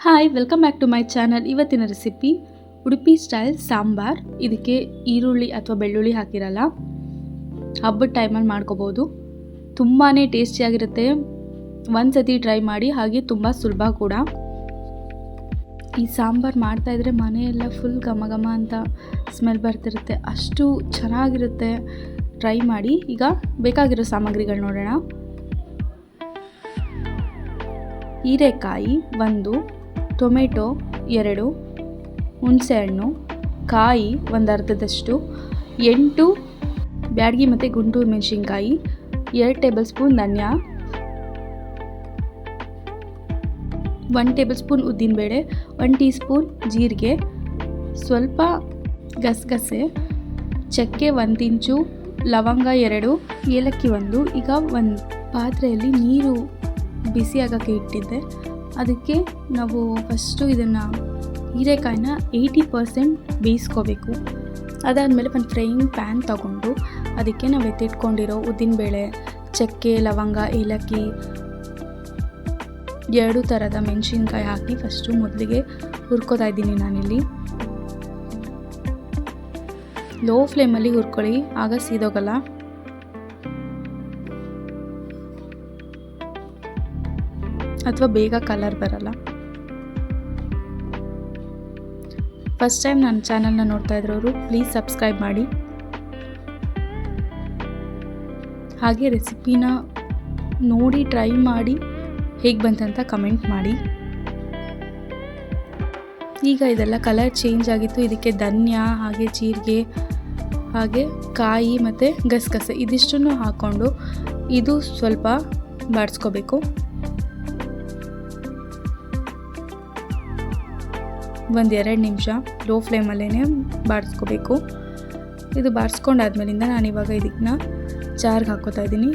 Hi, welcome back to my channel. ಇವತ್ತಿನ recipe Udupi style sambar. ಇದಕ್ಕೆ ಈರುಳ್ಳಿ ಅಥವಾ ಬೆಳ್ಳುಳ್ಳಿ ಹಾಕಿರಲ್ಲ. ಹಬ್ಬದ ಟೈಮಲ್ಲಿ ಮಾಡ್ಕೋಬೋದು. ತುಂಬಾ ಟೇಸ್ಟಿಯಾಗಿರುತ್ತೆ. ಒಂದ್ಸತಿ ಟ್ರೈ ಮಾಡಿ. ಹಾಗೆ ತುಂಬ ಸುಲಭ ಕೂಡ. ಈ ಸಾಂಬಾರು ಮಾಡ್ತಾಯಿದ್ರೆ ಮನೆಯೆಲ್ಲ ಫುಲ್ ಘಮ ಘಮ ಅಂತ ಸ್ಮೆಲ್ ಬರ್ತಿರುತ್ತೆ. ಅಷ್ಟು ಚೆನ್ನಾಗಿರುತ್ತೆ. ಟ್ರೈ ಮಾಡಿ. ಈಗ ಬೇಕಾಗಿರೋ ಸಾಮಗ್ರಿಗಳು ನೋಡೋಣ. ಹೀರೆಕಾಯಿ 1, ಟೊಮೆಟೊ 2, ಹುಣಸೆಹಣ್ಣು, ಕಾಯಿ ಒಂದು ಅರ್ಧದಷ್ಟು, 8 ಬ್ಯಾಡಗಿ ಮತ್ತು ಗುಂಟೂರು ಮೆಣಸಿನ್ಕಾಯಿ, 2 ಟೇಬಲ್ ಸ್ಪೂನ್ ಧನಿಯಾ, 1 ಟೇಬಲ್ ಸ್ಪೂನ್ ಉದ್ದಿನಬೇಳೆ, 1 ಟೀ ಸ್ಪೂನ್ ಜೀರಿಗೆ, ಸ್ವಲ್ಪ ಗಸಗಸೆ, ಚಕ್ಕೆ 1 ಇಂಚು, ಲವಂಗ 2, ಏಲಕ್ಕಿ 1. ಈಗ ಒಂದು ಪಾತ್ರೆಯಲ್ಲಿ ನೀರು ಬಿಸಿ ಆಗೋಕ್ಕೆ ಇಟ್ಟಿದ್ದೆ. ಅದಕ್ಕೆ ನಾವು ಫಸ್ಟು ಇದನ್ನು ಹೀರೆಕಾಯಿನ 80% ಬೇಯಿಸ್ಕೋಬೇಕು. ಅದಾದಮೇಲೆ ಒಂದು ಫ್ರೈಯಿಂಗ್ ಪ್ಯಾನ್ ತಗೊಂಡು ಅದಕ್ಕೆ ನಾವು ಎತ್ತಿಟ್ಕೊಂಡಿರೋ ಉದ್ದಿನಬೇಳೆ, ಚಕ್ಕೆ, ಲವಂಗ, ಏಲಕ್ಕಿ, 2 ಥರದ ಮೆಣಸಿನ್ಕಾಯಿ ಹಾಕಿ ಫಸ್ಟು ಮೊದಲಿಗೆ ಹುರ್ಕೋತಾ ಇದ್ದೀನಿ ನಾನಿಲ್ಲಿ. ಲೋ ಫ್ಲೇಮಲ್ಲಿ ಹುರ್ಕೊಳ್ಳಿ, ಆಗ ಸೀದೋಗಲ್ಲ. ಅಥವಾ ಬೇಗ ಕಲರ್ ಬರಲ್ಲ. ಫಸ್ಟ್ ಟೈಮ್ ನನ್ನ ಚಾನಲ್ನ ನೋಡ್ತಾ ಇರೋರು ಪ್ಲೀಸ್ ಸಬ್ಸ್ಕ್ರೈಬ್ ಮಾಡಿ. ಹಾಗೆ ರೆಸಿಪಿನ ನೋಡಿ ಟ್ರೈ ಮಾಡಿ ಹೇಗೆ ಬಂತಂತ ಕಮೆಂಟ್ ಮಾಡಿ. ಈಗ ಇದೆಲ್ಲ ಕಲರ್ ಚೇಂಜ್ ಆಗಿತ್ತು. ಇದಕ್ಕೆ ಧನಿಯಾ, ಹಾಗೆ ಜೀರಿಗೆ, ಹಾಗೆ ಕಾಯಿ ಮತ್ತು ಗಸಗಸೆ ಇದಿಷ್ಟನ್ನು ಹಾಕ್ಕೊಂಡು ಇದು ಸ್ವಲ್ಪ ಬಾಡಿಸ್ಕೋಬೇಕು. 1-2 ನಿಮಿಷ ಲೋ ಫ್ಲೇಮಲ್ಲೇ ಬಾಡಿಸ್ಕೋಬೇಕು. ಇದು ಬಾಡಿಸ್ಕೊಂಡಾದ್ಮೇಲಿಂದ ನಾನಿವಾಗ ಇದನ್ನ ಜಾರ್ಗೆ ಹಾಕ್ಕೋತಾ ಇದ್ದೀನಿ.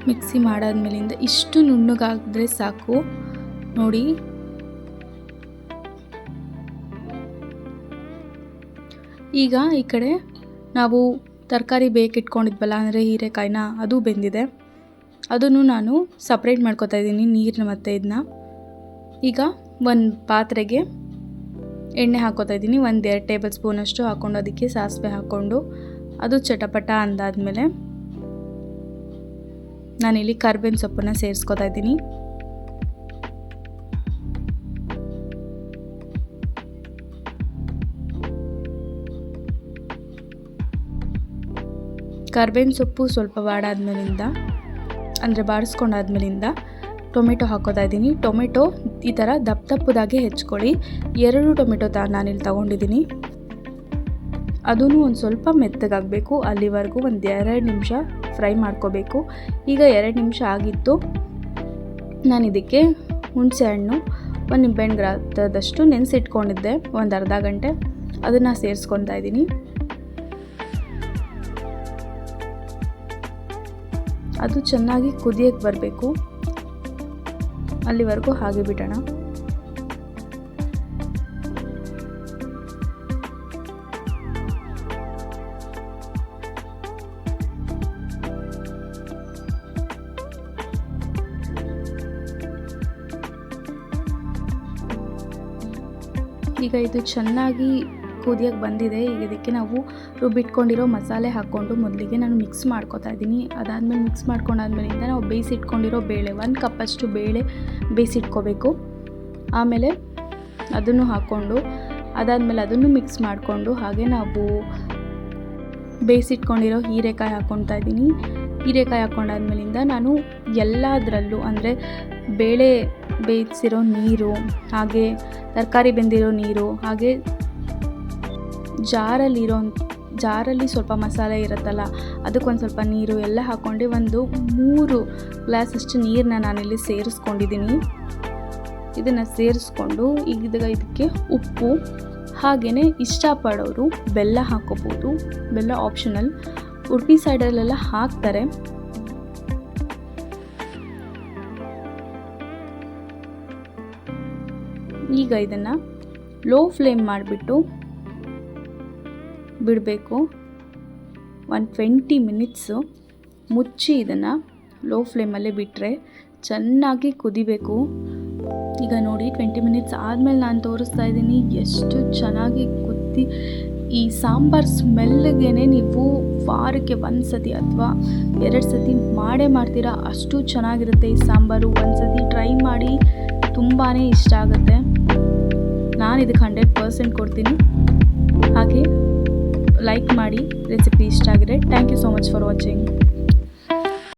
ಮಿಕ್ಸಿ ಮಾಡಾದ್ಮೇಲಿಂದ ಇಷ್ಟು ನುಣ್ಣಗಾದರೆ ಸಾಕು ನೋಡಿ. ಈಗ ಈ ಕಡೆ ನಾವು ತರಕಾರಿ ಬೇಕಿಟ್ಕೊಂಡಿದ್ವಲ್ಲ, ಅಂದರೆ ಹೀರೆಕಾಯಿನ, ಅದು ಬೆಂದಿದೆ. ಅದನ್ನು ನಾನು ಸಪ್ರೇಟ್ ಮಾಡ್ಕೊತಾ ಇದ್ದೀನಿ, ನೀರನ್ನ ಮತ್ತು ಇದನ್ನ. ಈಗ ಒಂದು ಪಾತ್ರೆಗೆ ಎಣ್ಣೆ ಹಾಕ್ಕೋತಾ ಇದ್ದೀನಿ. 1-2 ಟೇಬಲ್ ಸ್ಪೂನಷ್ಟು ಹಾಕ್ಕೊಂಡು ಅದಕ್ಕೆ ಸಾಸಿವೆ ಹಾಕ್ಕೊಂಡು ಅದು ಚಟಪಟ ಅಂದಾದಮೇಲೆ ನಾನಿಲ್ಲಿ ಕರ್ಬೇವಿನ ಸೊಪ್ಪನ್ನು ಸೇರಿಸ್ಕೊತಾ ಇದ್ದೀನಿ. ಕರ್ಬೇವಿನ ಸೊಪ್ಪು ಸ್ವಲ್ಪ ಬಾಡಾದ್ಮೇಲಿಂದ, ಅಂದರೆ ಬಾಡಿಸ್ಕೊಂಡಾದ್ಮೇಲಿಂದ ಟೊಮೆಟೊ ಹಾಕೋತಾ ಇದ್ದೀನಿ. ಟೊಮೆಟೊ ಈ ಥರ ದಪ್ಪದಾಗೆ ಹೆಚ್ಕೊಳ್ಳಿ. 2 ಟೊಮೆಟೊ ನಾನಿಲ್ಲಿ ತೊಗೊಂಡಿದ್ದೀನಿ. ಅದೂ ಒಂದು ಸ್ವಲ್ಪ ಮೆತ್ತಗಾಗಬೇಕು. ಅಲ್ಲಿವರೆಗೂ 1-2 ನಿಮಿಷ ಫ್ರೈ ಮಾಡ್ಕೋಬೇಕು. ಈಗ 2 ನಿಮಿಷ ಆಗಿತ್ತು. ನಾನು ಇದಕ್ಕೆ ಹುಣಸೆಹಣ್ಣು 1 ನಿಂಬೆಹಣ್ಣು ಗಾತ್ರದಷ್ಟು ನೆನೆಸಿಟ್ಕೊಂಡಿದ್ದೆ, ಒಂದು ಅರ್ಧ ಗಂಟೆ. ಅದನ್ನು ಸೇರಿಸ್ಕೊತಾ ಇದ್ದೀನಿ. ಅದು ಚೆನ್ನಾಗಿ ಕುದಿಯಕ್ಕೆ ಬರಬೇಕು. ಅಲ್ಲಿವರೆಗೂ ಹಾಗೆ ಬಿಡೋಣ. ಈಗ ಇದು ಚೆನ್ನಾಗಿ ಕುದಿಯಕ್ಕೆ ಬಂದಿದೆ. ಈಗ ಇದಕ್ಕೆ ನಾವು ರುಬ್ಬಿಟ್ಕೊಂಡಿರೋ ಮಸಾಲೆ ಹಾಕ್ಕೊಂಡು ಮೊದಲಿಗೆ ನಾನು ಮಿಕ್ಸ್ ಮಾಡ್ಕೊತಾ ಇದ್ದೀನಿ. ಅದಾದಮೇಲೆ ಮಿಕ್ಸ್ ಮಾಡ್ಕೊಂಡಾದ್ಮೇಲಿಂದ ನಾವು ಬೇಯಿಸಿಟ್ಕೊಂಡಿರೋ ಬೇಳೆ, 1 ಕಪ್ಪಷ್ಟು ಬೇಳೆ ಬೇಯಿಸಿಟ್ಕೋಬೇಕು. ಆಮೇಲೆ ಅದನ್ನು ಹಾಕ್ಕೊಂಡು ಅದಾದಮೇಲೆ ಅದನ್ನು ಮಿಕ್ಸ್ ಮಾಡಿಕೊಂಡು ಹಾಗೆ ನಾವು ಬೇಯಿಸಿಟ್ಕೊಂಡಿರೋ ಹೀರೆಕಾಯಿ ಹಾಕ್ಕೊತಾ ಇದ್ದೀನಿ. ಹೀರೆಕಾಯಿ ಹಾಕ್ಕೊಂಡಾದ್ಮೇಲಿಂದ ನಾನು ಎಲ್ಲದರಲ್ಲೂ, ಅಂದರೆ ಬೇಳೆ ಬೇಯಿಸಿರೋ ನೀರು, ಹಾಗೆ ತರಕಾರಿ ಬೆಂದಿರೋ ನೀರು, ಹಾಗೆ ಜಾರಲ್ಲಿ ಸ್ವಲ್ಪ ಮಸಾಲೆ ಇರುತ್ತಲ್ಲ, ಅದಕ್ಕೊಂದು ಸ್ವಲ್ಪ ನೀರು ಎಲ್ಲ ಹಾಕ್ಕೊಂಡು 3 ಗ್ಲಾಸಷ್ಟು ನೀರನ್ನ ನಾನಿಲ್ಲಿ ಸೇರಿಸ್ಕೊಂಡಿದ್ದೀನಿ. ಇದನ್ನು ಸೇರಿಸ್ಕೊಂಡು ಈಗ ಇದಕ್ಕೆ ಉಪ್ಪು, ಹಾಗೆಯೇ ಇಷ್ಟಪಡೋರು ಬೆಲ್ಲ ಹಾಕ್ಕೋಬೋದು. ಬೆಲ್ಲ ಆಪ್ಷನಲ್. ಉಡುಪಿ ಸೈಡಲ್ಲೆಲ್ಲ ಹಾಕ್ತಾರೆ. ಈಗ ಇದನ್ನು ಲೋ ಫ್ಲೇಮ್ ಮಾಡಿಬಿಟ್ಟು ಬಿಡಬೇಕು. 20 ಮಿನಿಟ್ಸು ಮುಚ್ಚಿ ಇದನ್ನು ಲೋ ಫ್ಲೇಮಲ್ಲೇ ಬಿಟ್ಟರೆ ಚೆನ್ನಾಗಿ ಕುದಿಬೇಕು. ಈಗ ನೋಡಿ 20 ಮಿನಿಟ್ಸ್ ಆದಮೇಲೆ ನಾನು ತೋರಿಸ್ತಾ ಇದ್ದೀನಿ ಎಷ್ಟು ಚೆನ್ನಾಗಿ ಕುದಿ. ಈ ಸಾಂಬಾರು ಸ್ಮೆಲ್ಗೆ ನೀವು ವಾರಕ್ಕೆ 1 ಸತಿ ಅಥವಾ 2 ಸತಿ ಮಾಡೇ ಮಾಡ್ತೀರಾ, ಅಷ್ಟು ಚೆನ್ನಾಗಿರುತ್ತೆ ಈ ಸಾಂಬಾರು. 1 ಸತಿ ಟ್ರೈ ಮಾಡಿ, ತುಂಬಾ ಇಷ್ಟ ಆಗುತ್ತೆ. ನಾನು ಇದಕ್ಕೆ 100% ಕೊಡ್ತೀನಿ. ಹಾಗೆ ಲೈಕ್ ಮಾಡಿ, ರೆಸಿಪಿ ಇಷ್ಟ ಆಗಿದೆ. Thank you so much for watching.